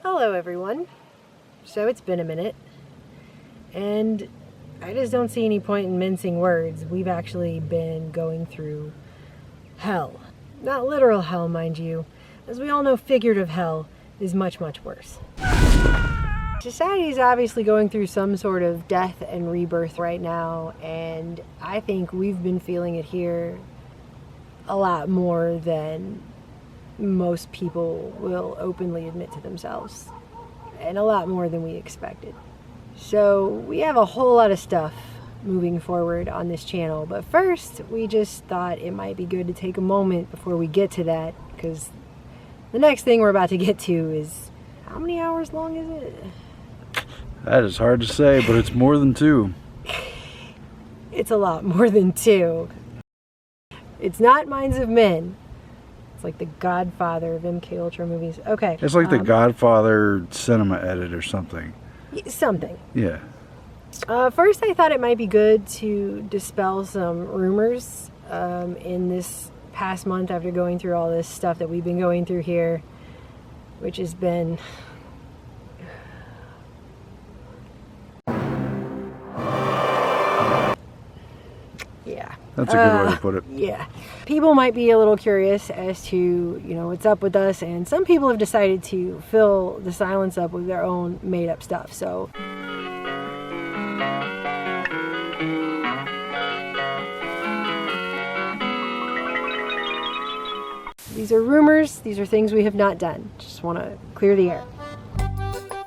Hello everyone. So it's been a minute, and I just don't see any point in mincing words. We've actually been going through hell. Not literal hell, mind you. As we all know, figurative hell is much, much worse. Society is obviously going through some sort of death and rebirth right now, and I think we've been feeling it here a lot more than most people will openly admit to themselves, and a lot more than we expected. So we have a whole lot of stuff moving forward on this channel, but first we just thought it might be good to take a moment before we get to that, because the next thing we're about to get to is, how many hours long is it? That is hard to say, but it's more than 2. It's a lot more than 2. It's not Minds of Men. It's like the Godfather of MK Ultra movies. Okay. It's like the Godfather cinema edit or something. Something. Yeah. First, I thought it might be good to dispel some rumors in this past month after going through all this stuff that we've been going through here, which has been... yeah. That's a good way to put it. Yeah. People might be a little curious as to, what's up with us, and some people have decided to fill the silence up with their own made-up stuff, so... These are rumors. These are things we have not done. Just want to clear the air.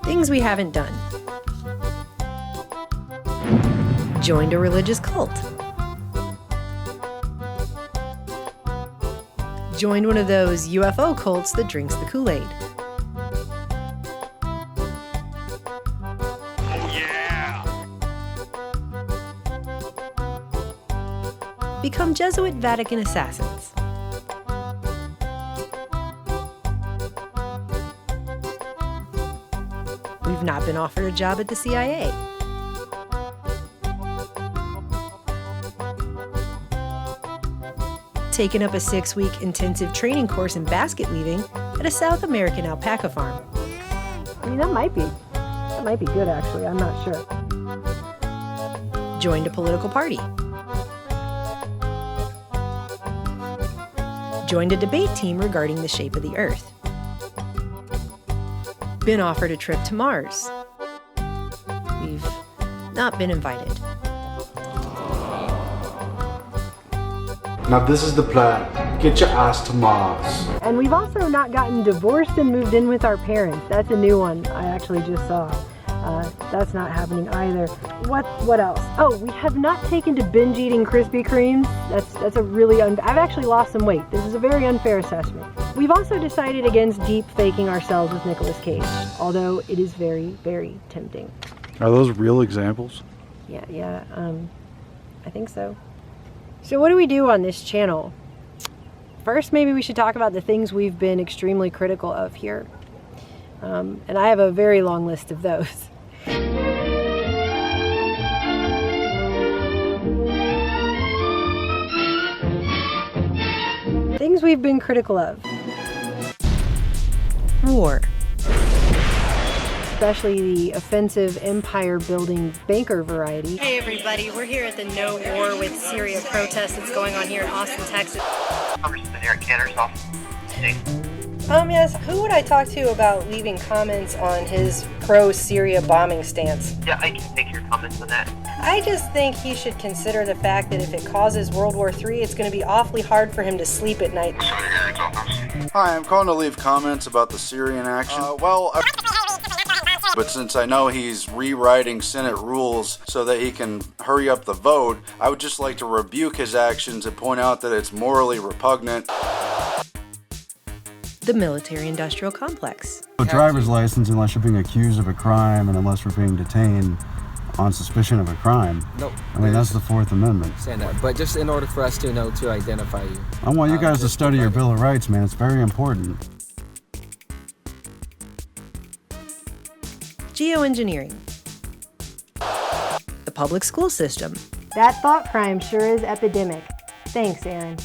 Things we haven't done. Joined a religious cult. Joined one of those UFO cults that drinks the Kool-Aid. Oh yeah! Become Jesuit Vatican assassins. We've not been offered a job at the CIA. Taken up a 6-week intensive training course in basket weaving at a South American alpaca farm. I mean, that might be good, actually. I'm not sure. Joined a political party. Joined a debate team regarding the shape of the Earth. Been offered a trip to Mars. We've not been invited. Now this is the plan. Get your ass to Mars. And we've also not gotten divorced and moved in with our parents. That's a new one I actually just saw. That's not happening either. What else? Oh, we have not taken to binge eating Krispy Kremes. That's a really I've actually lost some weight. This is a very unfair assessment. We've also decided against deep faking ourselves with Nicolas Cage, although it is very, very tempting. Are those real examples? Yeah, I think so. So what do we do on this channel? First, maybe we should talk about the things we've been extremely critical of here. And I have a very long list of those. Things we've been critical of. War. Especially the offensive empire-building banker variety. Hey everybody, we're here at the No War with Syria protest that's going on here in Austin, Texas. Congressman Eric Cantor's office. Yes, who would I talk to about leaving comments on his pro-Syria bombing stance? Yeah, I can take your comments on that. I just think he should consider the fact that if it causes World War III, it's going to be awfully hard for him to sleep at night. Hi, I'm calling to leave comments about the Syrian action. But since I know he's rewriting Senate rules so that he can hurry up the vote, I would just like to rebuke his actions and point out that it's morally repugnant. The military-industrial complex. A driver's license unless you're being accused of a crime and unless we're being detained on suspicion of a crime. Nope. I mean, that's the Fourth Amendment. Saying that, but just in order for us to know to identify you. I want you guys to study your Bill of Rights, man. It's very important. Geoengineering. The public school system. That thought crime sure is epidemic. Thanks, Aaron.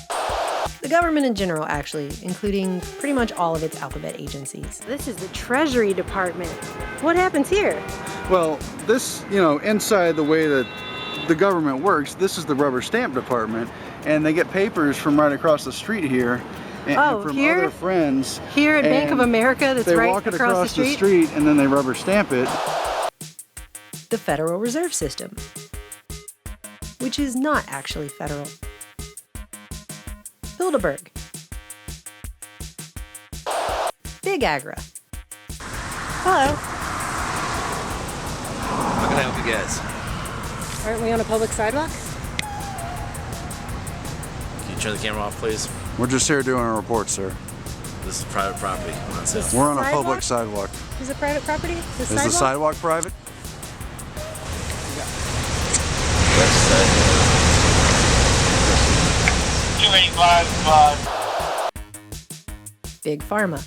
The government in general, actually, including pretty much all of its alphabet agencies. This is the Treasury Department. What happens here? Well, this, inside the way that the government works, this is the rubber stamp department, and they get papers from right across the street here. And from here? other friends. Here at Bank of America, that's they right walk it across the street, and then they rubber stamp it. The Federal Reserve System, which is not actually federal. Bilderberg. Big Agra. Hello. How can I help you guys? Aren't we on a public sidewalk? Can you turn the camera off, please? We're just here doing a report, sir. This is private property. Come on, sir. We're on a public sidewalk. Is it private property? Is the sidewalk private? West side. 285. Big Pharma.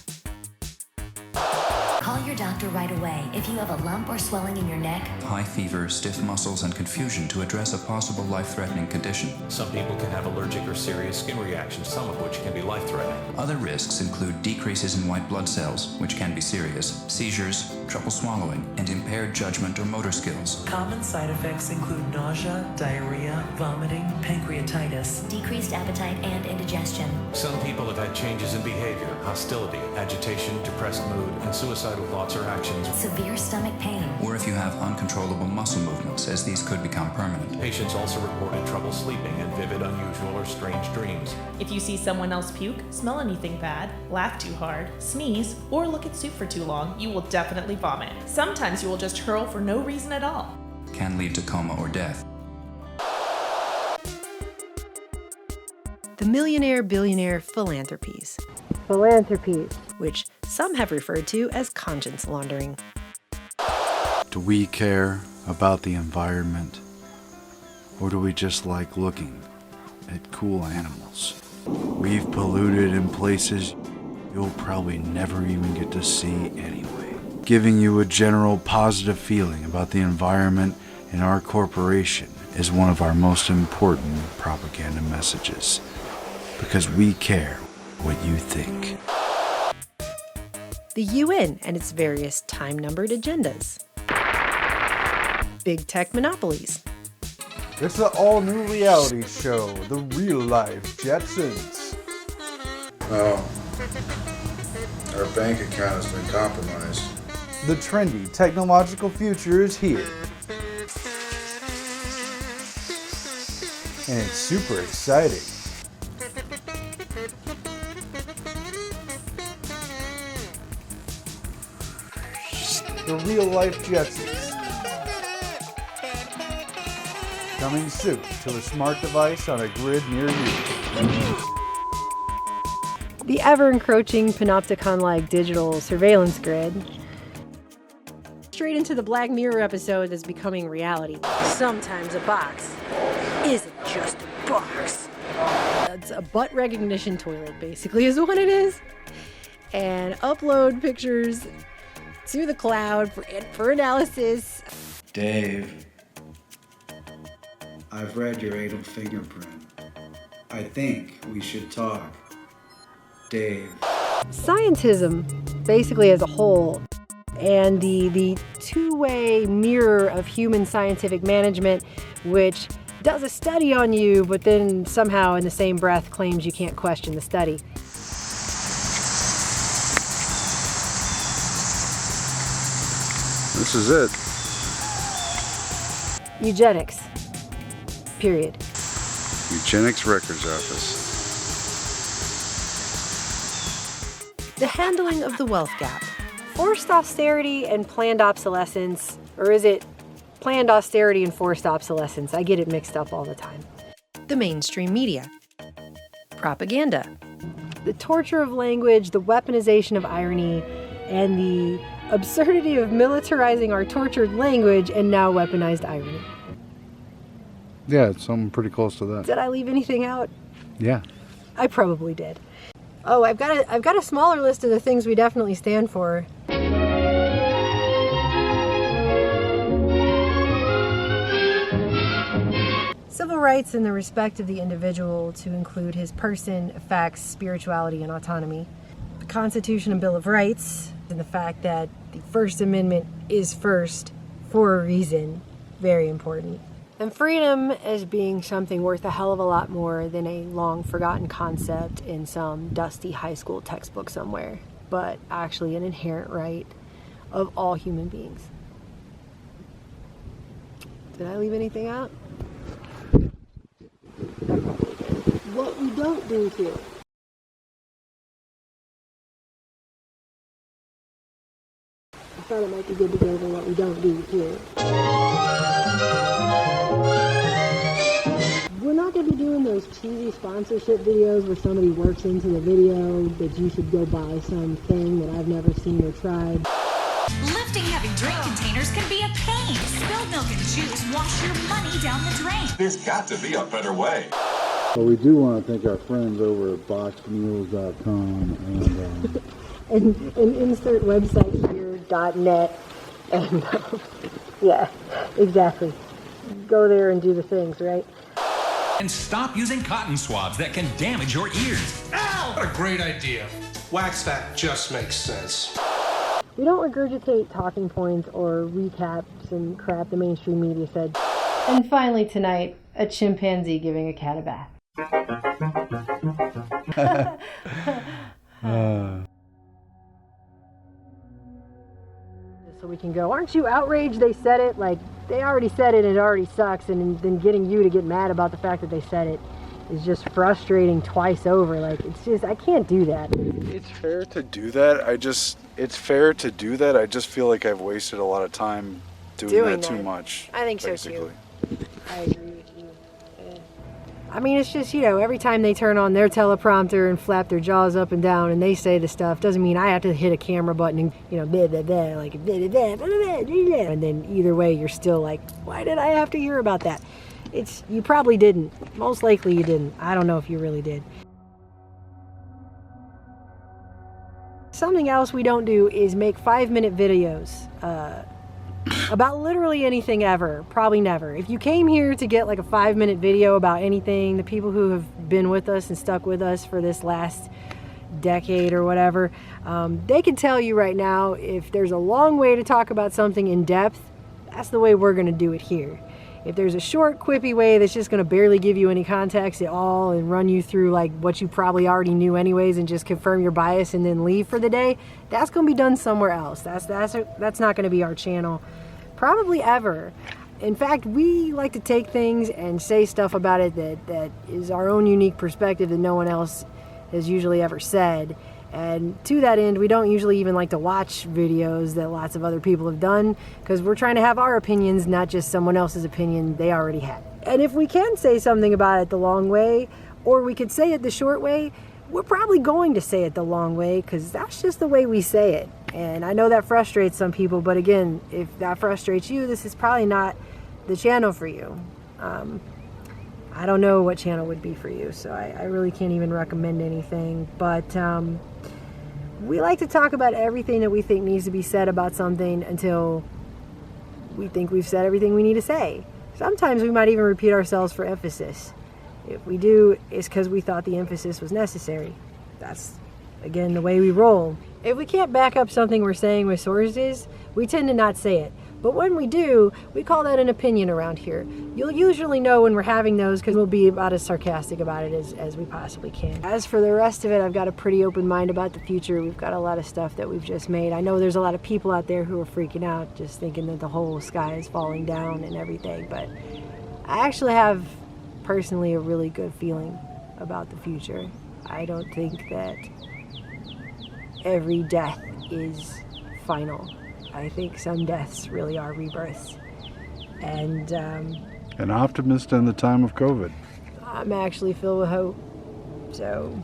Call your doctor right away if you have a lump or swelling in your neck. High fever, stiff muscles, and confusion to address a possible life-threatening condition. Some people can have allergic or serious skin reactions, some of which can be life-threatening. Other risks include decreases in white blood cells, which can be serious, seizures, trouble swallowing, and impaired judgment or motor skills. Common side effects include nausea, diarrhea, vomiting, pancreatitis, decreased appetite, and indigestion. Some people have had changes in behavior, hostility, agitation, depressed mood, and suicidal thoughts or actions. Severe stomach pain. Or if you have uncontrollable muscle movements, as these could become permanent. Patients also reported trouble sleeping and vivid, unusual, or strange dreams. If you see someone else puke, smell anything bad, laugh too hard, sneeze, or look at soup for too long, you will definitely vomit. Sometimes you will just hurl for no reason at all. Can lead to coma or death. The millionaire billionaire philanthropies. Philanthropies. Which some have referred to as conscience laundering. Do we care about the environment? Or do we just like looking at cool animals? We've polluted in places you'll probably never even get to see anyway. Giving you a general positive feeling about the environment and our corporation is one of our most important propaganda messages. Because we care what you think. The UN and its various time-numbered agendas. Big tech monopolies. It's the all-new reality show, The Real Life Jetsons. Oh. Our bank account has been compromised. The trendy technological future is here. And it's super exciting. The Real Life Jetsons. Coming soon to a smart device on a grid near you. The ever-encroaching panopticon-like digital surveillance grid. Straight into the Black Mirror episode that's becoming reality. Sometimes a box isn't just a box. It's a butt recognition toilet, basically, is what it is. And upload pictures to the cloud for analysis. Dave, I've read your anal fingerprint. I think we should talk. Dave. Scientism, basically as a whole, and the two-way mirror of human scientific management, which does a study on you, but then somehow in the same breath claims you can't question the study. This is it. Eugenics. Period. Eugenics Records Office. The handling of the wealth gap. Forced austerity and planned obsolescence, or is it planned austerity and forced obsolescence? I get it mixed up all the time. The mainstream media. Propaganda. The torture of language, the weaponization of irony, and the absurdity of militarizing our tortured language and now weaponized irony. Yeah, it's something pretty close to that. Did I leave anything out? Yeah. I probably did. Oh, I've got a smaller list of the things we definitely stand for. Civil rights and the respect of the individual to include his person, effects, spirituality, and autonomy. The Constitution and Bill of Rights, and the fact that the First Amendment is first for a reason, very important. And freedom as being something worth a hell of a lot more than a long forgotten concept in some dusty high school textbook somewhere, but actually an inherent right of all human beings. Did I leave anything out? What we don't do here. I thought it might be good to go over what we don't do here. We're not going to be doing those cheesy sponsorship videos where somebody works into the video that you should go buy something that I've never seen or tried. Lifting heavy drink containers can be a pain. Spilled milk and juice wash your money down the drain. There's got to be a better way. But we do want to thank our friends over at boxedmules.com and insert website here, .net. And yeah, exactly. Go there and do the things, right? And stop using cotton swabs that can damage your ears. Ow! What a great idea. Wax Fact just makes sense. We don't regurgitate talking points or recaps and crap the mainstream media said. And finally tonight, a chimpanzee giving a cat a bath. So we can go, aren't you outraged they said it? Like, they already said it and it already sucks, and then getting you to get mad about the fact that they said it is just frustrating twice over. Like, it's just, I can't do that. It's fair to do that. It's fair to do that. I just feel like I've wasted a lot of time doing that too much. I think basically. So too. I agree with you. Yeah. I mean, it's just, you know, every time they turn on their teleprompter and flap their jaws up and down and they say the stuff, doesn't mean I have to hit a camera button and, you know, blah, blah, blah, like, blah, blah, blah, blah, blah, blah. And then either way, you're still like, why did I have to hear about that? You probably didn't. Most likely you didn't. I don't know if you really did. Something else we don't do is make 5-minute videos about literally anything ever. Probably never. If you came here to get like a 5-minute video about anything, the people who have been with us and stuck with us for this last decade or whatever, they can tell you right now, if there's a long way to talk about something in depth, that's the way we're going to do it here. If there's a short, quippy way that's just going to barely give you any context at all and run you through like what you probably already knew anyways and just confirm your bias and then leave for the day, that's going to be done somewhere else. That's not going to be our channel, probably ever. In fact, we like to take things and say stuff about it that is our own unique perspective that no one else has usually ever said. And to that end, we don't usually even like to watch videos that lots of other people have done, because we're trying to have our opinions, not just someone else's opinion they already had. And if we can say something about it the long way, or we could say it the short way, we're probably going to say it the long way, because that's just the way we say it. And I know that frustrates some people, but again, if that frustrates you, this is probably not the channel for you. I don't know what channel would be for you, so I really can't even recommend anything. But we like to talk about everything that we think needs to be said about something until we think we've said everything we need to say. Sometimes we might even repeat ourselves for emphasis. If we do, it's because we thought the emphasis was necessary. That's, again, the way we roll. If we can't back up something we're saying with sources, we tend to not say it. But when we do, we call that an opinion around here. You'll usually know when we're having those, because we'll be about as sarcastic about it as we possibly can. As for the rest of it, I've got a pretty open mind about the future. We've got a lot of stuff that we've just made. I know there's a lot of people out there who are freaking out, just thinking that the whole sky is falling down and everything. But I actually have, personally, a really good feeling about the future. I don't think that every death is final. I think some deaths really are rebirths. And an optimist in the time of COVID. I'm actually filled with hope. So,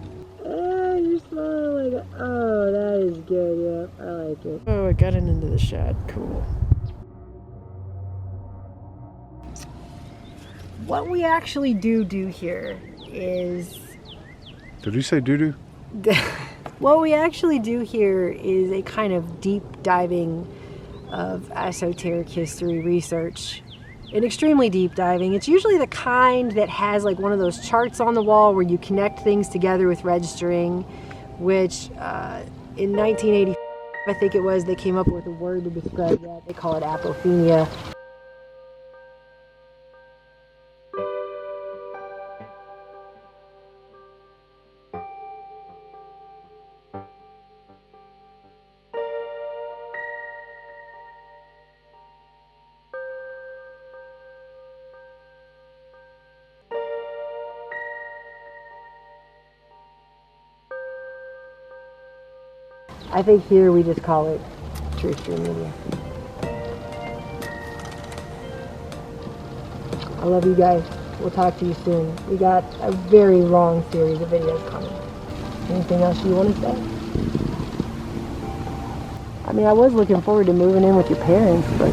you're smiling like, oh, that is good, yeah, I like it. Oh, I got it into the shot, cool. What we actually do here is... Did you say doo-doo? What we actually do here is a kind of deep diving of esoteric history research and extremely deep diving. It's usually the kind that has like one of those charts on the wall where you connect things together with registering, which in 1980, I think it was, they came up with a word to describe that. They call it apophenia. I think here we just call it Truthstream Media. I love you guys. We'll talk to you soon. We got a very long series of videos coming. Anything else you want to say? I mean, I was looking forward to moving in with your parents, but